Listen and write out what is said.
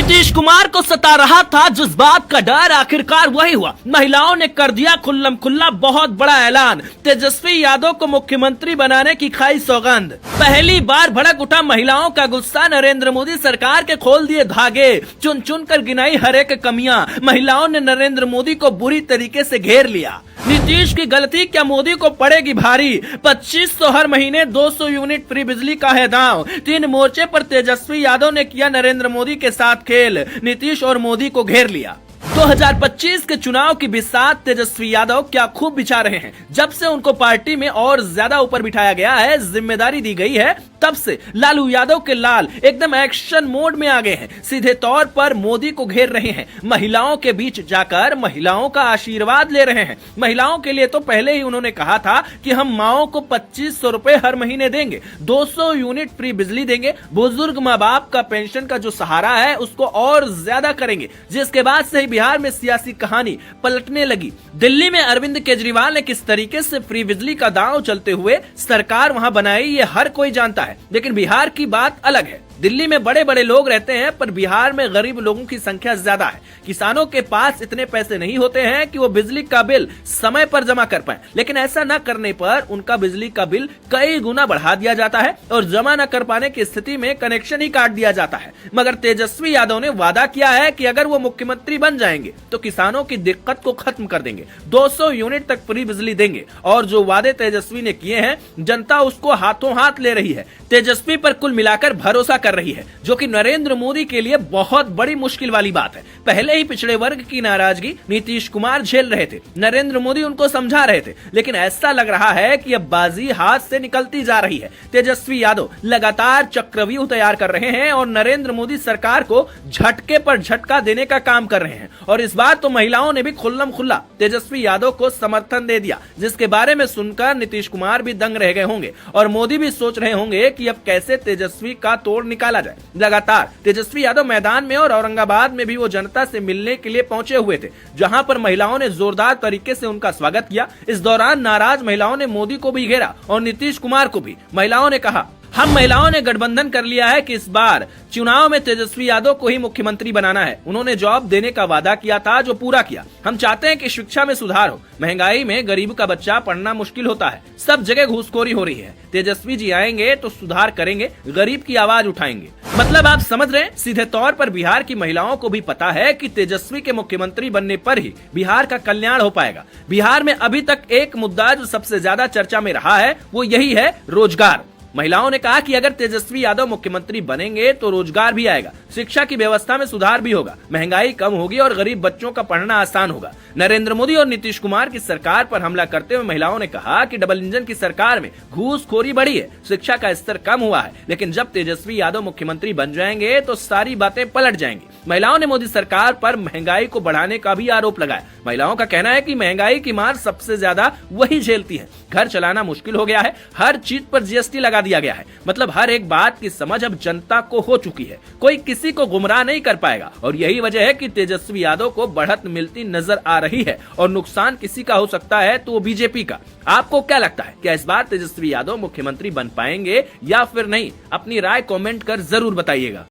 नीतीश कुमार को सता रहा था जज्बात का डर, आखिरकार वही हुआ। महिलाओं ने कर दिया खुल्लम खुल्ला बहुत बड़ा ऐलान। तेजस्वी यादव को मुख्यमंत्री बनाने की खाई सौगंध। पहली बार भड़क उठा महिलाओं का गुस्सा, नरेंद्र मोदी सरकार के खोल दिए धागे, चुन चुन कर गिनाई हर एक कमियां। महिलाओं ने नरेंद्र मोदी को बुरी तरीके से घेर लिया। नीतीश की गलती क्या मोदी को पड़ेगी भारी। 2500 हर महीने 200 यूनिट फ्री बिजली का है दांव। 3 मोर्चे पर तेजस्वी यादव ने किया नरेंद्र मोदी के साथ खेल, नीतीश और मोदी को घेर लिया। 2025 के चुनाव की बिसात तेजस्वी यादव क्या खूब बिछा रहे हैं। जब से उनको पार्टी में और ज्यादा ऊपर बिठाया गया है, जिम्मेदारी दी गई है, तब से लालू यादव के लाल एकदम एक्शन मोड में आ गए हैं। सीधे तौर पर मोदी को घेर रहे हैं। महिलाओं के बीच जाकर महिलाओं का आशीर्वाद ले रहे हैं। महिलाओं के लिए तो पहले ही उन्होंने कहा था कि हम माओं को 2500 रुपए हर महीने देंगे, 200 यूनिट फ्री बिजली देंगे, बुजुर्ग माँ बाप का पेंशन का जो सहारा है उसको और ज्यादा करेंगे। जिसके बाद से ही बिहार में सियासी कहानी पलटने लगी। दिल्ली में अरविंद केजरीवाल ने किस तरीके से फ्री बिजली का दांव चलते हुए सरकार वहां बनाई, ये हर कोई जानता है। लेकिन बिहार की बात अलग है। दिल्ली में बड़े बड़े लोग रहते हैं, पर बिहार में गरीब लोगों की संख्या ज्यादा है। किसानों के पास इतने पैसे नहीं होते हैं कि वो बिजली का बिल समय पर जमा कर पाए। लेकिन ऐसा न करने पर उनका बिजली का बिल कई गुना बढ़ा दिया जाता है और जमा न कर पाने की स्थिति में कनेक्शन ही काट दिया जाता है। मगर तेजस्वी यादव ने वादा किया है कि अगर वो मुख्यमंत्री बन जाएंगे तो किसानों की दिक्कत को खत्म कर देंगे, 200 यूनिट तक फ्री बिजली देंगे। और जो वादे तेजस्वी ने किए हैं, जनता उसको हाथों हाथ ले रही है। तेजस्वी पर कुल मिलाकर भरोसा कर रही है, जो कि नरेंद्र मोदी के लिए बहुत बड़ी मुश्किल वाली बात है। पहले ही पिछड़े वर्ग की नाराजगी नीतीश कुमार झेल रहे थे, नरेंद्र मोदी उनको समझा रहे थे। लेकिन ऐसा लग रहा है कि अब बाजी हाथ से निकलती जा रही है। तेजस्वी यादव लगातार चक्रव्यूह तैयार कर रहे हैं और नरेंद्र मोदी सरकार को झटके पर झटका देने का काम कर रहे हैं। और इस बार तो महिलाओं ने भी खुल्लम खुल्ला तेजस्वी यादव को समर्थन दे दिया, जिसके बारे में सुनकर नीतीश कुमार भी दंग रह गए होंगे और मोदी भी सोच रहे होंगे कि अब कैसे तेजस्वी का तोड़ निकाला जाए। लगातार तेजस्वी यादव मैदान में और औरंगाबाद में भी वो जनता से मिलने के लिए पहुंचे हुए थे, जहां पर महिलाओं ने जोरदार तरीके से उनका स्वागत किया। इस दौरान नाराज महिलाओं ने मोदी को भी घेरा और नीतीश कुमार को भी। महिलाओं ने कहा, हम महिलाओं ने गठबंधन कर लिया है कि इस बार चुनाव में तेजस्वी यादव को ही मुख्यमंत्री बनाना है। उन्होंने जॉब देने का वादा किया था, जो पूरा किया। हम चाहते हैं कि शिक्षा में सुधार हो। महंगाई में गरीब का बच्चा पढ़ना मुश्किल होता है, सब जगह घूसखोरी हो रही है। तेजस्वी जी आएंगे तो सुधार करेंगे, गरीब की आवाज उठाएंगे। मतलब आप समझ रहे हैं, सीधे तौर पर बिहार की महिलाओं को भी पता है कि तेजस्वी के मुख्यमंत्री बनने पर ही बिहार का कल्याण हो पाएगा। बिहार में अभी तक एक मुद्दा जो सबसे ज्यादा चर्चा में रहा है, वो यही है रोजगार। महिलाओं ने कहा कि अगर तेजस्वी यादव मुख्यमंत्री बनेंगे तो रोजगार भी आएगा, शिक्षा की व्यवस्था में सुधार भी होगा, महंगाई कम होगी और गरीब बच्चों का पढ़ना आसान होगा। नरेंद्र मोदी और नीतीश कुमार की सरकार पर हमला करते हुए महिलाओं ने कहा कि डबल इंजन की सरकार में घूसखोरी बढ़ी है, शिक्षा का स्तर कम हुआ है। लेकिन जब तेजस्वी यादव मुख्यमंत्री बन जाएंगे तो सारी बातें पलट जाएंगी। महिलाओं ने मोदी सरकार पर महंगाई को बढ़ाने का भी आरोप लगाया। महिलाओं का कहना है कि महंगाई की मार सबसे ज्यादा वही झेलती है। घर चलाना मुश्किल हो गया है, हर चीज पर जीएसटी लगा दिया गया है। मतलब हर एक बात की समझ अब जनता को हो चुकी है, कोई किसी को गुमराह नहीं कर पाएगा। और यही वजह है कि तेजस्वी यादव को बढ़त मिलती नजर आ रही है और नुकसान किसी का हो सकता है तो वो बीजेपी का। आपको क्या लगता है, क्या इस बार तेजस्वी यादव मुख्यमंत्री बन पाएंगे या फिर नहीं? अपनी राय कमेंट कर जरूर बताइएगा।